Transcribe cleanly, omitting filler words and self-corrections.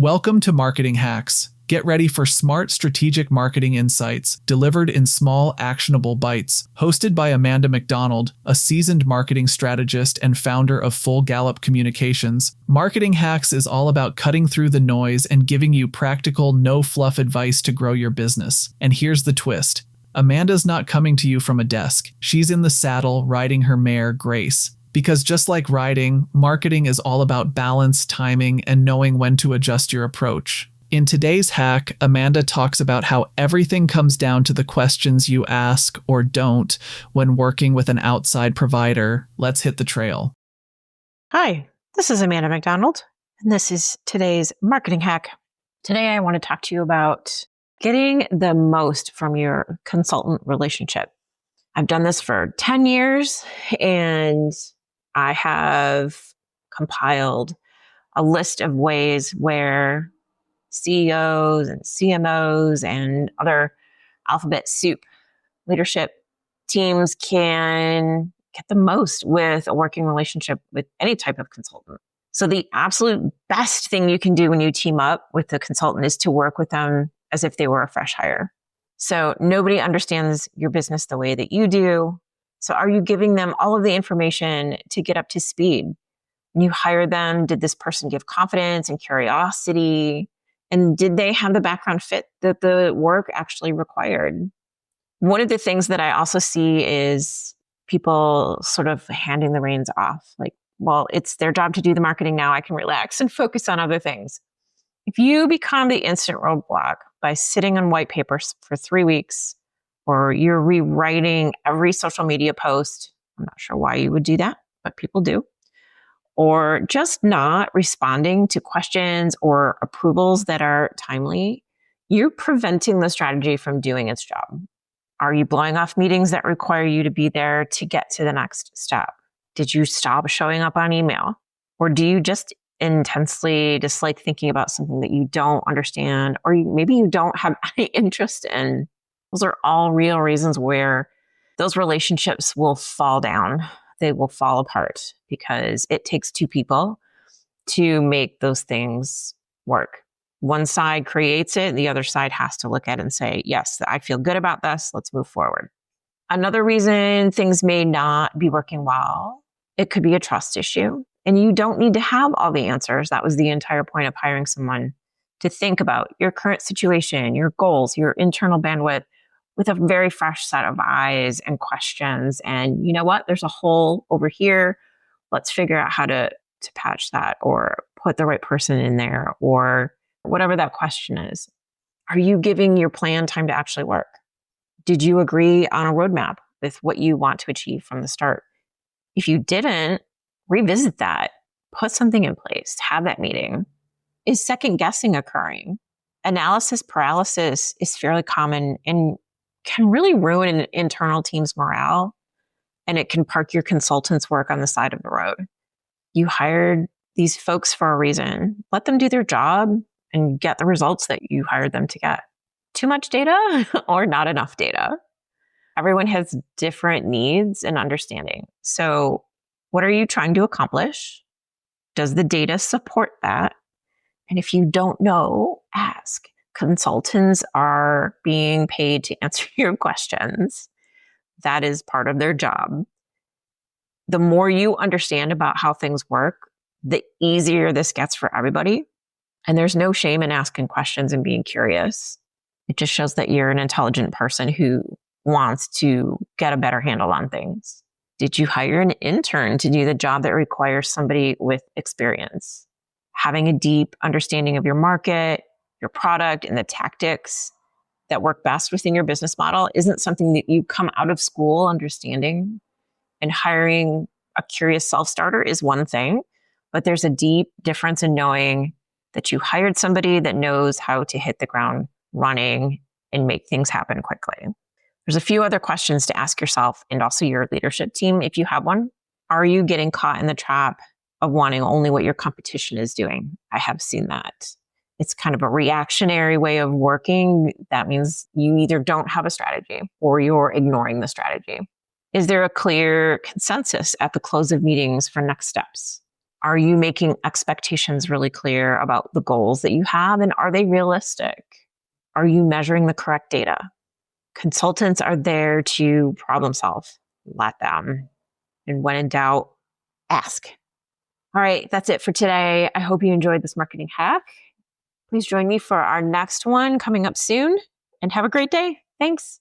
Welcome to Marketing Hacks. Get ready for smart strategic marketing insights delivered in small, actionable bites. Hosted by Amanda MacDonald, a seasoned marketing strategist and founder of Full Gallop Communications, Marketing Hacks is all about cutting through the noise and giving you practical, no-fluff advice to grow your business. And here's the twist. Amanda's not coming to you from a desk. She's in the saddle riding her mare, Grace. Because just like riding, marketing is all about balance, timing, and knowing when to adjust your approach. In today's hack, Amanda talks about how everything comes down to the questions you ask or don't when working with an outside provider. Let's hit the trail. Hi, this is Amanda MacDonald, and this is today's marketing hack. Today, I want to talk to you about getting the most from your consultant relationship. I've done this for 10 years, and I have compiled a list of ways where CEOs and CMOs and other alphabet soup leadership teams can get the most with a working relationship with any type of consultant. So the absolute best thing you can do when you team up with the consultant is to work with them as if they were a fresh hire. So nobody understands your business the way that you do. So are you giving them all of the information to get up to speed? When you hire them, did this person give confidence and curiosity? And did they have the background fit that the work actually required? One of the things that I also see is people sort of handing the reins off. Like, well, it's their job to do the marketing now. I can relax and focus on other things. If you become the instant roadblock by sitting on white papers for 3 weeks, or you're rewriting every social media post, I'm not sure why you would do that, but people do, or just not responding to questions or approvals that are timely, you're preventing the strategy from doing its job. Are you blowing off meetings that require you to be there to get to the next step? Did you stop showing up on email? Or do you just intensely dislike thinking about something that you don't understand, or maybe you don't have any interest in? Those are all real reasons where those relationships will fall down. They will fall apart because it takes two people to make those things work. One side creates it, the other side has to look at it and say, yes, I feel good about this. Let's move forward. Another reason things may not be working well, it could be a trust issue. And you don't need to have all the answers. That was the entire point of hiring someone, to think about your current situation, your goals, your internal bandwidth, with a very fresh set of eyes and questions. And you know what? There's a hole over here. Let's figure out how to patch that, or put the right person in there, or whatever that question is. Are you giving your plan time to actually work? Did you agree on a roadmap with what you want to achieve from the start? If you didn't, revisit that. Put something in place. Have that meeting. Is second guessing occurring? Analysis paralysis is fairly common and can really ruin an internal team's morale, and it can park your consultants' work on the side of the road. You hired these folks for a reason. Let them do their job and get the results that you hired them to get. Too much data or not enough data? Everyone has different needs and understanding. So what are you trying to accomplish? Does the data support that? And if you don't know, ask. Consultants are being paid to answer your questions. That is part of their job. The more you understand about how things work, the easier this gets for everybody. And there's no shame in asking questions and being curious. It just shows that you're an intelligent person who wants to get a better handle on things. Did you hire an intern to do the job that requires somebody with experience? Having a deep understanding of your market, your product, and the tactics that work best within your business model isn't something that you come out of school understanding. And hiring a curious self-starter is one thing, but there's a deep difference in knowing that you hired somebody that knows how to hit the ground running and make things happen quickly. There's a few other questions to ask yourself, and also your leadership team, if you have one. Are you getting caught in the trap of wanting only what your competition is doing? I have seen that. It's kind of a reactionary way of working. That means you either don't have a strategy or you're ignoring the strategy. Is there a clear consensus at the close of meetings for next steps? Are you making expectations really clear about the goals that you have, and are they realistic? Are you measuring the correct data? Consultants are there to problem solve. Let them. And when in doubt, ask. All right, that's it for today. I hope you enjoyed this marketing hack. Please join me for our next one coming up soon, and have a great day. Thanks.